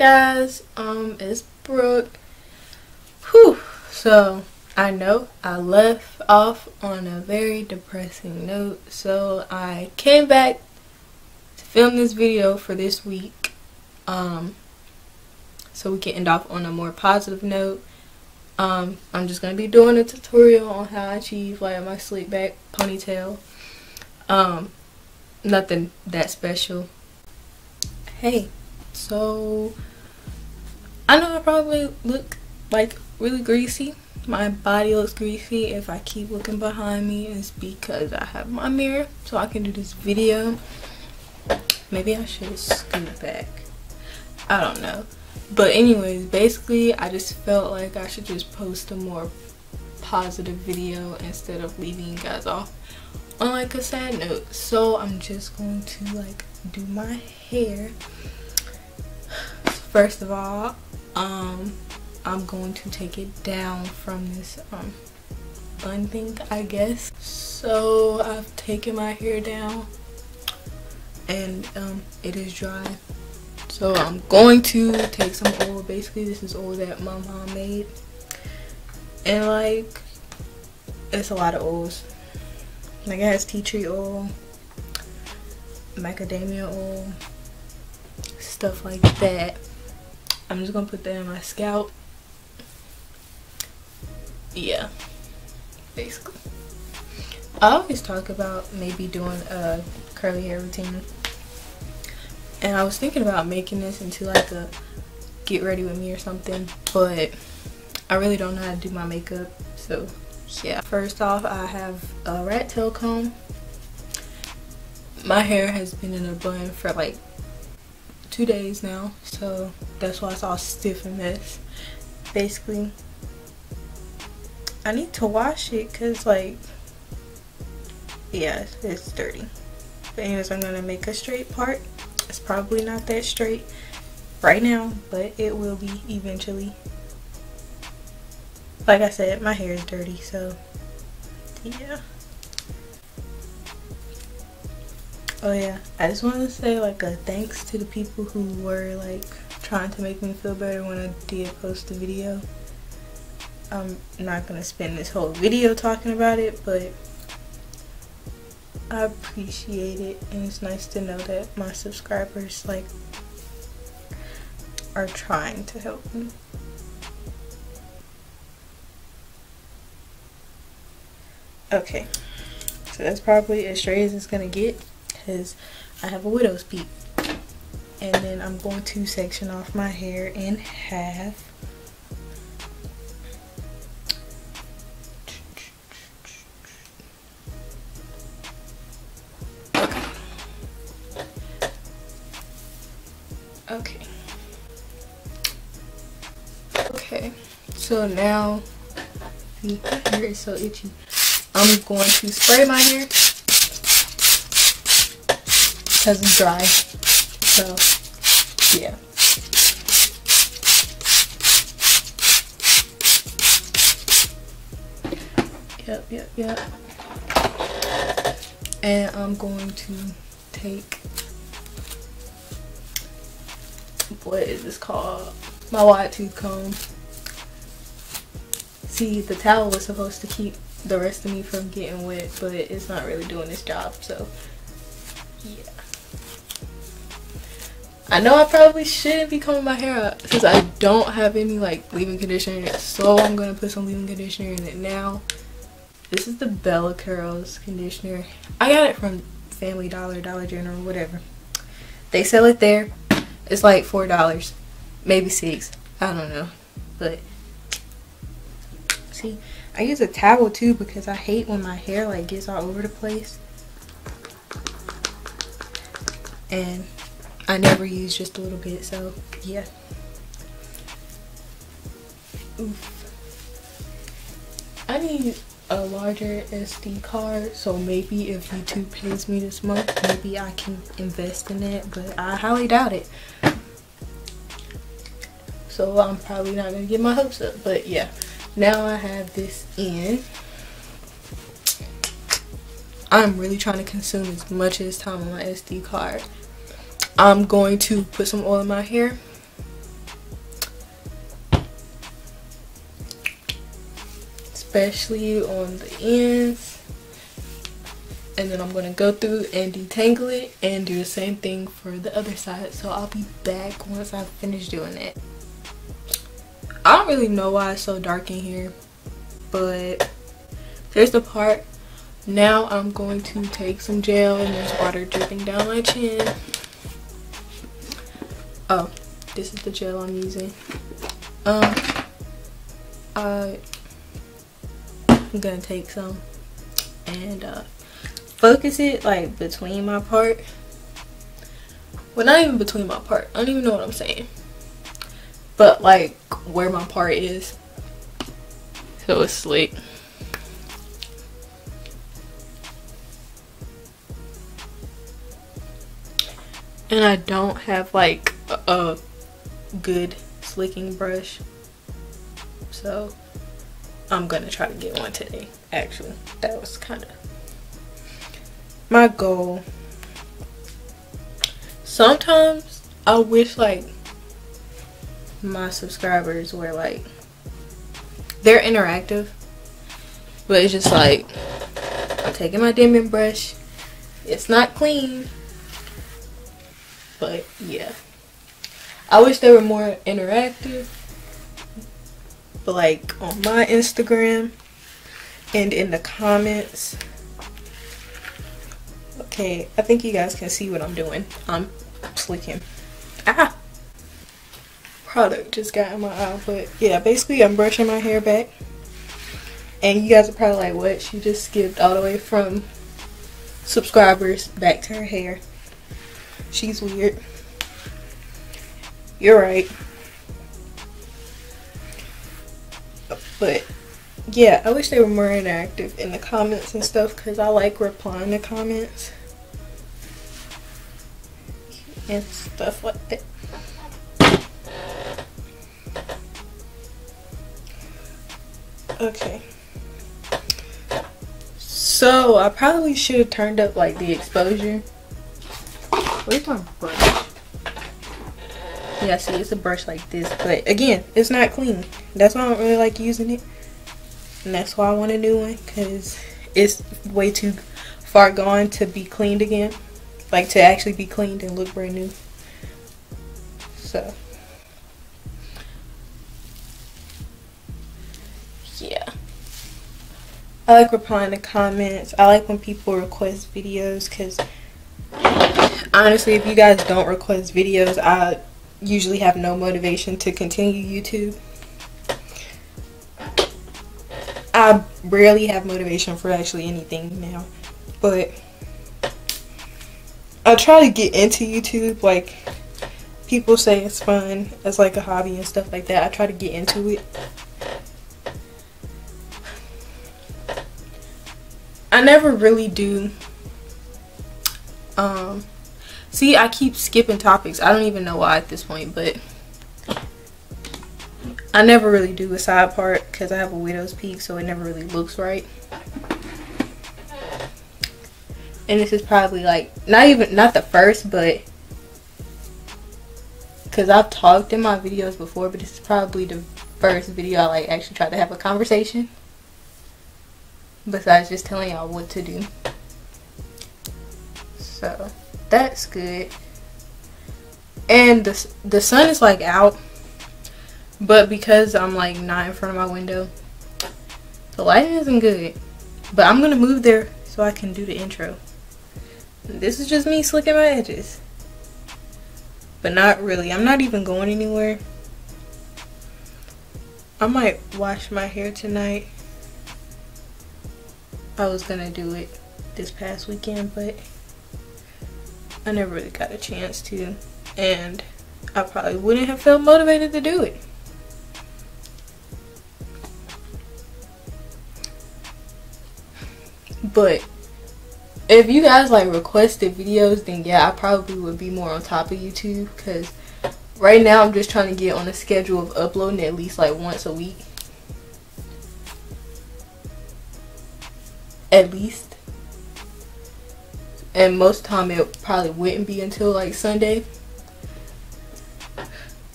guys, it's Brooke. Whew. So I know I left off on a very depressing note, so I came back to film this video for this week, so we can end off on a more positive note. I'm just gonna be doing a tutorial on how I achieve like my slick back ponytail. Nothing that special. Hey, so I know I probably look like really greasy. My body looks greasy. If I keep looking behind me, it's because I have my mirror so I can do this video. Maybe I should scoot back, I don't know. But anyways, basically I just felt like I should just post a more positive video instead of leaving you guys off on like a sad note. So I'm just going to like do my hair. First of all, I'm going to take it down from this bun thing, I guess. So I've taken my hair down and it is dry. So I'm going to take some oil. Basically this is oil that my mom made, and like it's a lot of oils. Like it has tea tree oil, macadamia oil, stuff like that. I'm just gonna put that in my scalp. Yeah, basically. I always talk about maybe doing a curly hair routine, and I was thinking about making this into like a get ready with me or something, but I really don't know how to do my makeup, so yeah. First off, I have a rat tail comb. My hair has been in a bun for like 2 days now, so that's why it's all stiff and mess. Basically I need to wash it because like, yeah, it's dirty. But anyways, I'm gonna make a straight part. It's probably not that straight right now, but it will be eventually. Like I said, my hair is dirty, so yeah. Oh yeah, I just want to say like a thanks to the people who were like trying to make me feel better when I did post the video. I'm not gonna spend this whole video talking about it, but I appreciate it, and it's nice to know that my subscribers like are trying to help me. Okay, so that's probably as straight as it's gonna get because I have a widow's peak. And then I'm going to section off my hair in half. Okay, so now my hair is so itchy. I'm going to spray my hair because it's dry. So yeah. Yep. And I'm going to take, what is this called? My wide tooth comb. See, the towel was supposed to keep the rest of me from getting wet, but it's not really doing its job, so yeah. I know I probably shouldn't be combing my hair out since I don't have any like leave-in conditioner, so I'm gonna put some leave-in conditioner in it now. This is the Bella Curls conditioner. I got it from Family Dollar, Dollar General, whatever. They sell it there. It's like $4, maybe $6. I don't know, but see, I use a towel too because I hate when my hair like gets all over the place, and I never use just a little bit, so yeah. Oof. I need a larger SD card, so maybe if YouTube pays me this month, maybe I can invest in it, but I highly doubt it. So I'm probably not gonna get my hopes up, but yeah. Now I have this in. I'm really trying to consume as much of this time on my SD card. I'm going to put some oil in my hair especially on the ends. And then I'm going to go through and detangle it and do the same thing for the other side. So I'll be back once I finish doing it. I don't really know why it's so dark in here, but there's the part. Now I'm going to take some gel and there's water dripping down my chin. Oh, this is the gel I'm using. I'm gonna take some and focus it like between my part. Well, not even between my part. I don't even know what I'm saying. But like where my part is. So it's slick. And I don't have like a good slicking brush. So I'm gonna try to get one today. Actually, that was kind of my goal. Sometimes I wish like my subscribers were like, they're interactive, but it's just like I'm taking my dimming brush, it's not clean, but yeah, I wish they were more interactive. But like on my Instagram and in the comments. Okay, I think you guys can see what I'm doing. I'm slicking. Ah! Product just got in my eye. But yeah, basically I'm brushing my hair back. And you guys are probably like, what? She just skipped all the way from subscribers back to her hair. She's weird. You're right. But yeah, I wish they were more interactive in the comments and stuff, because I like replying to comments and stuff like that. Okay, so I probably should have turned up like the exposure. Where's my brush? Yeah, see, it's a brush like this, but again, it's not clean. That's why I don't really like using it, and that's why I want a new one, because it's way too far gone to be cleaned again, like to actually be cleaned and look brand new. So yeah, I like replying to comments. I like when people request videos, because honestly, if you guys don't request videos, I usually have no motivation to continue YouTube. I rarely have motivation for actually anything now, but I try to get into YouTube. Like, people say it's fun as like a hobby and stuff like that. I try to get into it. I never really do. See, I keep skipping topics. I don't even know why at this point, but I never really do a side part because I have a widow's peak, so it never really looks right. And this is probably like not the first, but because I've talked in my videos before, but this is probably the first video I like actually tried to have a conversation besides just telling y'all what to do. So that's good. And the sun is like out, but because I'm like not in front of my window, the lighting isn't good. But I'm gonna move there so I can do the intro. This is just me slicking my edges, but not really. I'm not even going anywhere. I might wash my hair tonight. I was gonna do it this past weekend, but I never really got a chance to, and I probably wouldn't have felt motivated to do it. But if you guys like requested videos, then yeah, I probably would be more on top of YouTube, because right now I'm just trying to get on a schedule of uploading at least like once a week. At least. And most time it probably wouldn't be until like Sunday.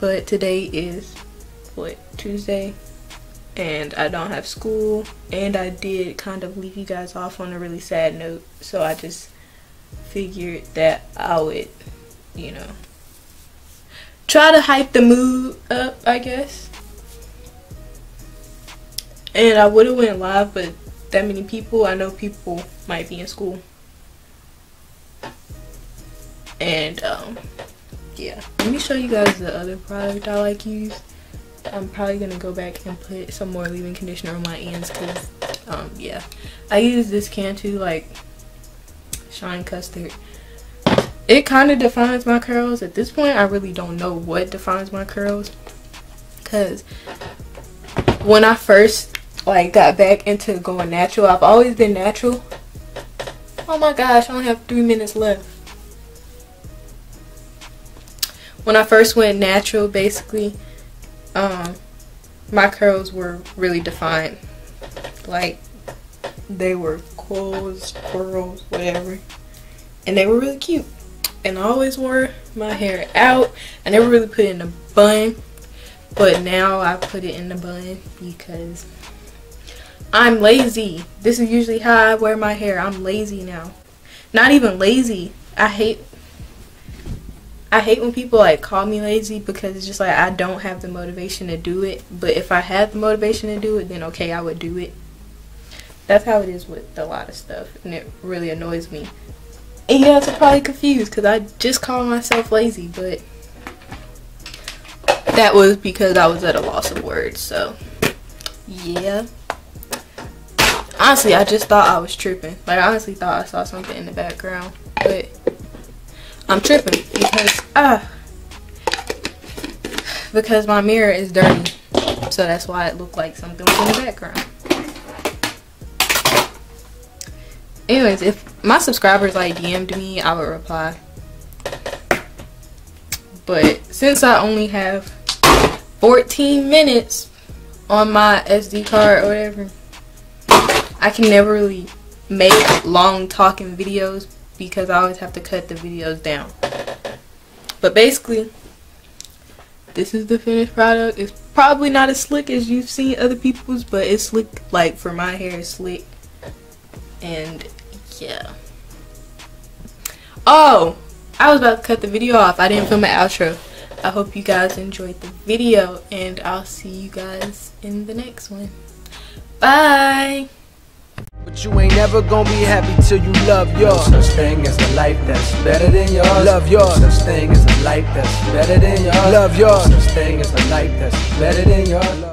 But today is what, Tuesday? and I don't have school, and I did kind of leave you guys off on a really sad note, so I just figured that I would, you know, try to hype the mood up, I guess. And I would have went live, but that many people, I know people might be in school. And yeah, let me show you guys the other product I like use. I'm probably gonna go back and put some more leave-in conditioner on my ends, because yeah, I use this Cantu like Shine Custard. It kind of defines my curls. At this point, I really don't know what defines my curls, because when I first like got back into going natural, I've always been natural. Oh my gosh, I only have 3 minutes left. When I first went natural, basically, my curls were really defined. Like, they were coils, curls, whatever. And they were really cute. And I always wore my hair out. I never really put it in a bun. But now I put it in the bun because I'm lazy. This is usually how I wear my hair. I'm lazy now. Not even lazy. I hate when people like call me lazy, because it's just like I don't have the motivation to do it. But if I had the motivation to do it, then okay, I would do it. That's how it is with a lot of stuff, and it really annoys me. And you guys are probably confused because I just call myself lazy, but that was because I was at a loss of words. So yeah, honestly, I just thought I was tripping. Like, I honestly thought I saw something in the background, but I'm tripping because my mirror is dirty, so that's why it looked like something was in the background. Anyways, if my subscribers like DM'd me, I would reply. But since I only have 14 minutes on my SD card or whatever, I can never really make long talking videos because I always have to cut the videos down. But basically, this is the finished product. It's probably not as slick as you've seen other people's, but it's slick. Like, for my hair, it's slick. And yeah. Oh, I was about to cut the video off. I didn't film an outro. I hope you guys enjoyed the video, and I'll see you guys in the next one. Bye. But you ain't never gonna be happy till you love yours. No such thing as a life that's better than yours. Love yours. No such thing as a life that's better than yours. Love yours. No such thing as a life that's better than yours.